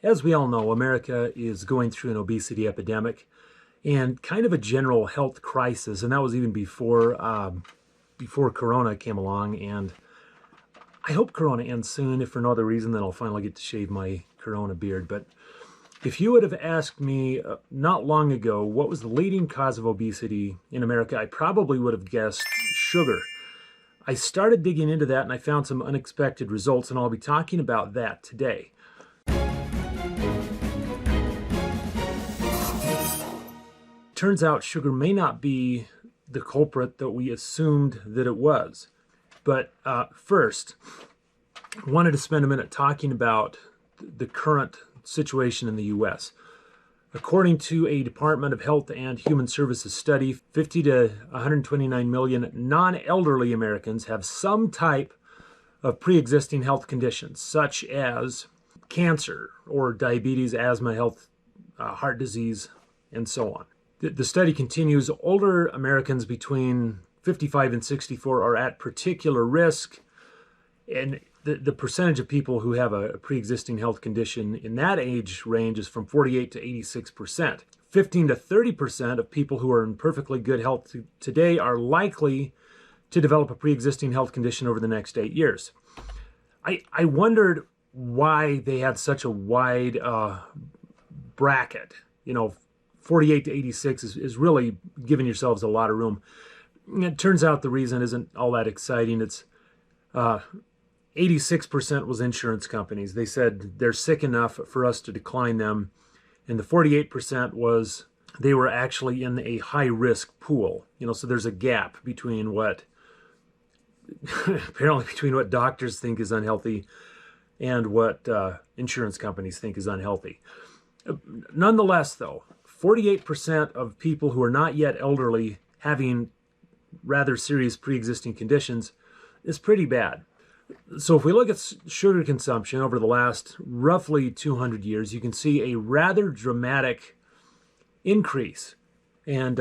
As we all know, America is going through an obesity epidemic and kind of a general health crisis, and that was even before Corona came along. And I hope Corona ends soon. If for no other reason, then I'll finally get to shave my Corona beard. But if you would have asked me not long ago what was the leading cause of obesity in America, I probably would have guessed sugar. I started digging into that and I found some unexpected results, and I'll be talking about that today. Turns out sugar may not be the culprit that we assumed that it was. But first, I wanted to spend a minute talking about the current situation in the U.S. According to a Department of Health and Human Services study, 50 to 129 million non-elderly Americans have some type of pre-existing health conditions, such as cancer or diabetes, asthma, heart disease, and so on. The study continues. Older Americans between 55 and 64 are at particular risk, and the percentage of people who have a pre-existing health condition in that age range is from 48 to 86%. 15 to 30% of people who are in perfectly good health today are likely to develop a pre-existing health condition over the next 8 years. I wondered why they had such a wide bracket. 48 to 86 is really giving yourselves a lot of room. It turns out the reason isn't all that exciting. It's 86% was insurance companies. They said they're sick enough for us to decline them. And the 48% was they were actually in a high-risk pool. So there's a gap between what doctors think is unhealthy and what insurance companies think is unhealthy. Nonetheless, though, 48% of people who are not yet elderly having rather serious pre-existing conditions is pretty bad. So if we look at sugar consumption over the last roughly 200 years, you can see a rather dramatic increase. And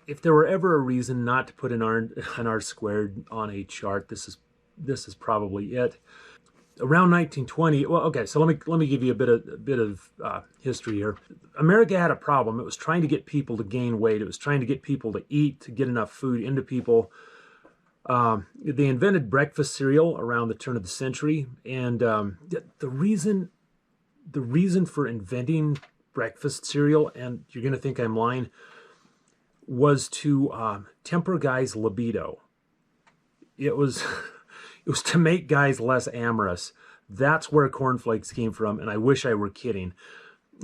if there were ever a reason not to put an R squared on a chart, this is probably it. Around 1920, well, okay, so let me give you a bit of history here. America had a problem. It was trying to get people to gain weight. It was trying to get people to eat, to get enough food into people. They invented breakfast cereal around the turn of the century, and the reason for inventing breakfast cereal, and you're going to think I'm lying, was to temper guys' libido. It was to make guys less amorous. That's where cornflakes came from, and I wish I were kidding.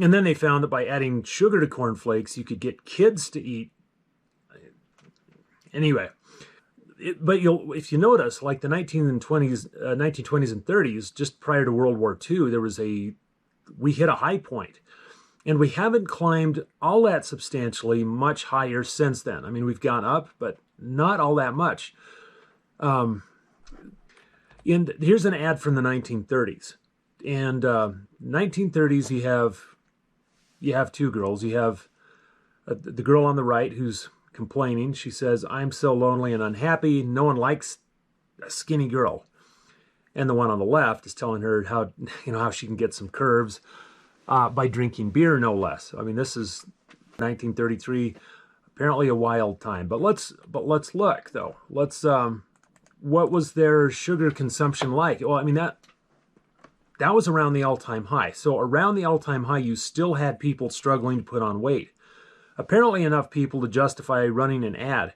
And then they found that by adding sugar to cornflakes, you could get kids to eat. Anyway, but if you notice, like the 1920s and 30s, just prior to World War II, we hit a high point. And we haven't climbed all that substantially much higher since then. I mean, we've gone up, but not all that much. And here's an ad from the 1930s. And 1930s, you have two girls. You have the girl on the right who's complaining. She says, "I'm so lonely and unhappy. No one likes a skinny girl." And the one on the left is telling her how she can get some curves by drinking beer, no less. I mean, this is 1933, apparently a wild time. But let's look though. What was their sugar consumption like? Well, I mean, that was around the all-time high. So around the all-time high, you still had people struggling to put on weight. Apparently enough people to justify running an ad.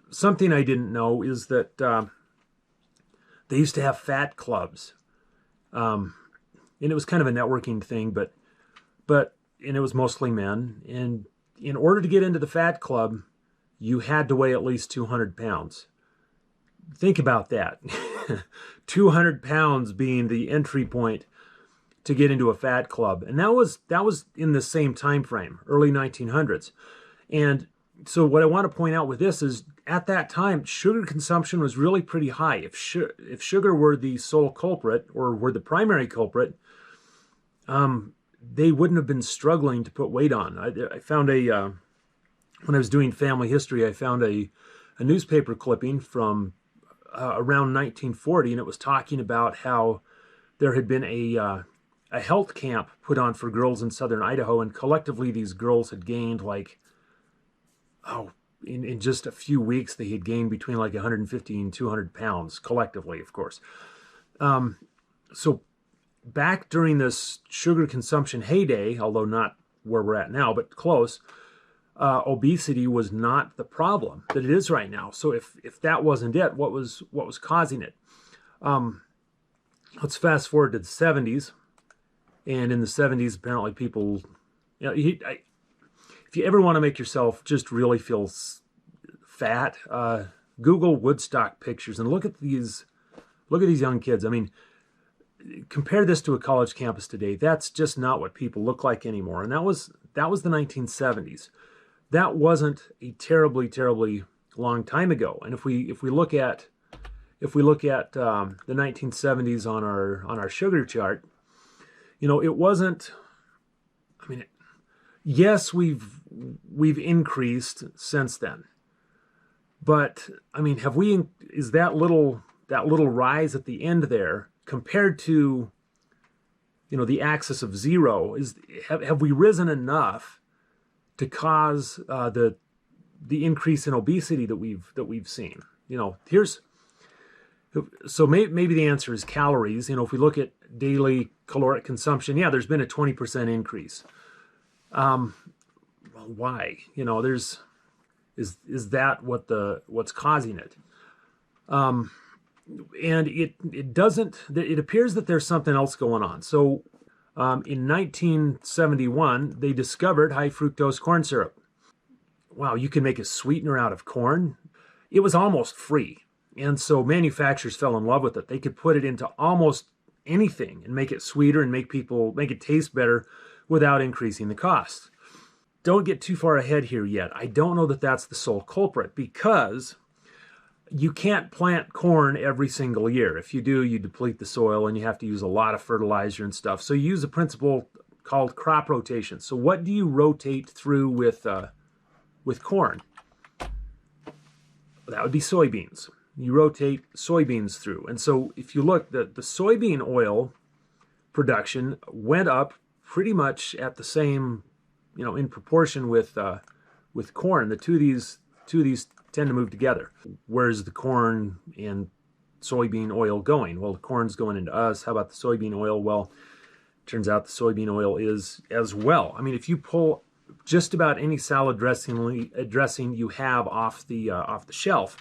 Something I didn't know is that they used to have fat clubs. And it was kind of a networking thing, but it was mostly men. And in order to get into the fat club, you had to weigh at least 200 pounds. Think about that. 200 pounds being the entry point to get into a fat club. And that was in the same time frame, early 1900s. And so what I want to point out with this is at that time, sugar consumption was really pretty high. If sugar were the sole culprit or were the primary culprit, they wouldn't have been struggling to put weight on. I found when I was doing family history, I found a newspaper clipping from around 1940, and it was talking about how there had been a a health camp put on for girls in southern Idaho, and collectively these girls had gained like, in just a few weeks, they had gained between like 150 and 200 pounds collectively, of course. So back during this sugar consumption heyday, although not where we're at now, but close, obesity was not the problem that it is right now. So if that wasn't it, what was causing it? Let's fast forward to the 70s. And in the 70s, apparently people, if you ever want to make yourself just really feel fat, Google Woodstock pictures and look at these young kids. I mean, compare this to a college campus today. That's just not what people look like anymore. And that was the 1970s. That wasn't a terribly, terribly long time ago. And if we look at the 1970s on our sugar chart, it wasn't. I mean, yes, we've increased since then, but I mean, is that little rise at the end there compared to, the axis of zero? Have we risen enough to cause the increase in obesity that we've seen? So maybe the answer is calories. If we look at daily caloric consumption, yeah, there's been a 20% increase. Well, why? Is that what's causing it? And it appears that there's something else going on. So in 1971, they discovered high fructose corn syrup. Wow, you can make a sweetener out of corn. It was almost free. And so manufacturers fell in love with it. They could put it into almost anything and make it sweeter and make it taste better without increasing the cost. Don't get too far ahead here yet. I don't know that that's the sole culprit, because you can't plant corn every single year. If you do, you deplete the soil and you have to use a lot of fertilizer and stuff. So you use a principle called crop rotation. So what do you rotate through with corn? That would be soybeans. You rotate soybeans through. And so if you look, the soybean oil production went up pretty much at the same, in proportion with corn. The two of these tend to move together. Where's the corn and soybean oil going? Well, the corn's going into us. How about the soybean oil? Well, turns out the soybean oil is as well. I mean, if you pull just about any salad dressing you have off the shelf,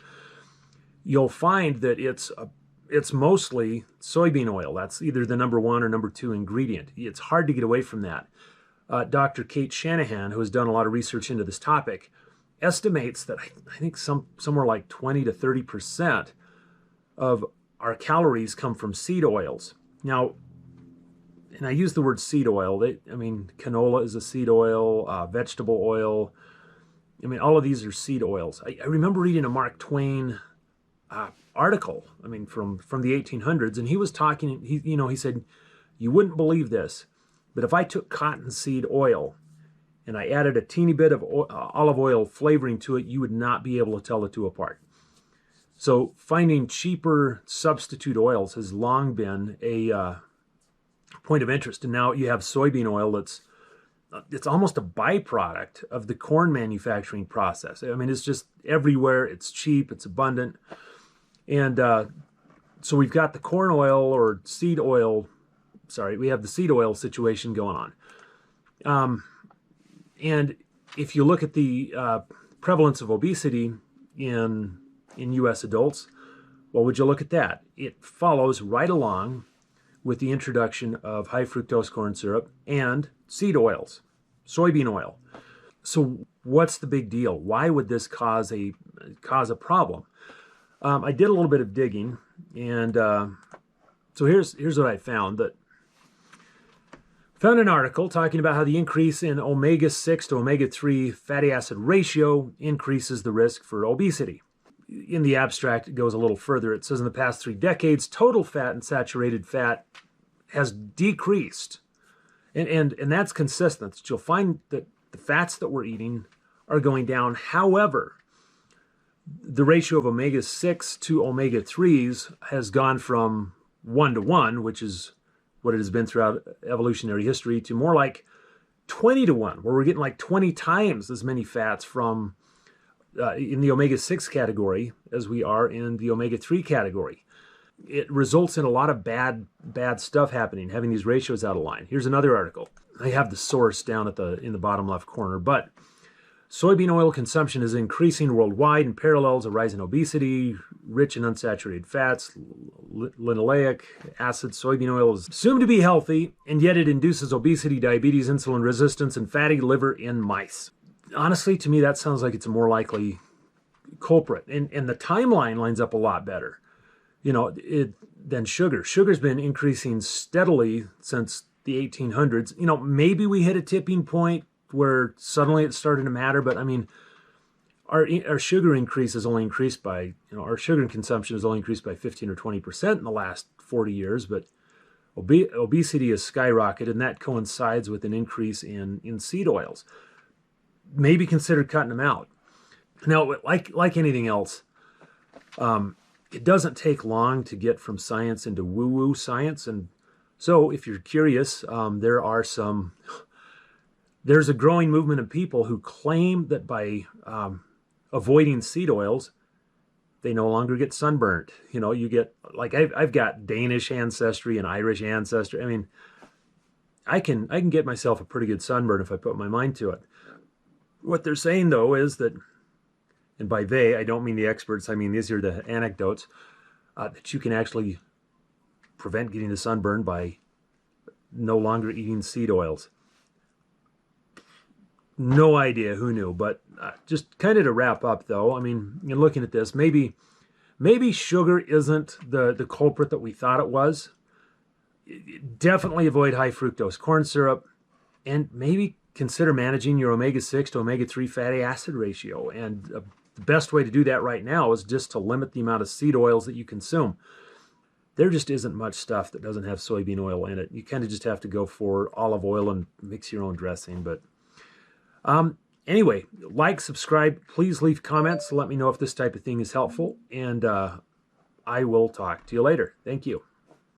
you'll find that it's mostly soybean oil. That's either the number one or number two ingredient. It's hard to get away from that. Dr. Kate Shanahan, who has done a lot of research into this topic, estimates that I think somewhere like 20 to 30% of our calories come from seed oils. Now, and I use the word seed oil. Canola is a seed oil, vegetable oil. All of these are seed oils. I remember reading a Mark Twain article, from the 1800s, and he was talking, he said, you wouldn't believe this, but if I took cottonseed oil and I added a teeny bit of olive oil flavoring to it, you would not be able to tell the two apart. So finding cheaper substitute oils has long been a point of interest. And now you have soybean oil it's almost a byproduct of the corn manufacturing process. It's just everywhere. It's cheap. It's abundant. And so we've got the corn oil or seed oil. Sorry, we have the seed oil situation going on. And if you look at the prevalence of obesity in U.S. adults, well, would you look at that? It follows right along with the introduction of high fructose corn syrup and seed oils, soybean oil. So what's the big deal? Why would this cause a problem? I did a little bit of digging, and so here's what I found. Found an article talking about how the increase in omega-6 to omega-3 fatty acid ratio increases the risk for obesity. In the abstract, it goes a little further. It says in the past 3 decades, total fat and saturated fat has decreased. And that's consistent. You'll find that the fats that we're eating are going down. However, the ratio of omega-6 to omega-3s has gone from 1 to 1, which is what it has been throughout evolutionary history, to more like 20 to 1, where we're getting like 20 times as many fats from in the omega-6 category as we are in the omega-3 category. It results in a lot of bad stuff happening, having these ratios out of line. Here's another article. I have the source down in the bottom left corner, but soybean oil consumption is increasing worldwide and parallels a rise in obesity, rich in unsaturated fats, linoleic acid. Soybean oil is assumed to be healthy, and yet it induces obesity, diabetes, insulin resistance, and fatty liver in mice. Honestly, to me, that sounds like it's a more likely culprit. And the timeline lines up a lot better, than sugar. Sugar's been increasing steadily since the 1800s. Maybe we hit a tipping point where suddenly it started to matter, but I mean, our sugar increase has only increased by, our sugar consumption has only increased by 15 or 20% in the last 40 years, but obesity has skyrocketed, and that coincides with an increase in seed oils. Maybe consider cutting them out. Now, like anything else, it doesn't take long to get from science into woo-woo science. And so if you're curious, there's a growing movement of people who claim that by avoiding seed oils, they no longer get sunburnt. You get, like, I've got Danish ancestry and Irish ancestry. I mean, I can get myself a pretty good sunburn if I put my mind to it. What they're saying, though, is that, and by they, I don't mean the experts, I mean these are the anecdotes, that you can actually prevent getting the sunburn by no longer eating seed oils. No idea, who knew, but just kind of to wrap up, though, I mean, looking at this, maybe sugar isn't the culprit that we thought it was. Definitely avoid high fructose corn syrup, and maybe consider managing your omega-6 to omega-3 fatty acid ratio. And the best way to do that right now is just to limit the amount of seed oils that you consume. There just isn't much stuff that doesn't have soybean oil in it. You kind of just have to go for olive oil and mix your own dressing. But anyway, like, subscribe, please leave comments. Let me know if this type of thing is helpful, and I will talk to you later. Thank you.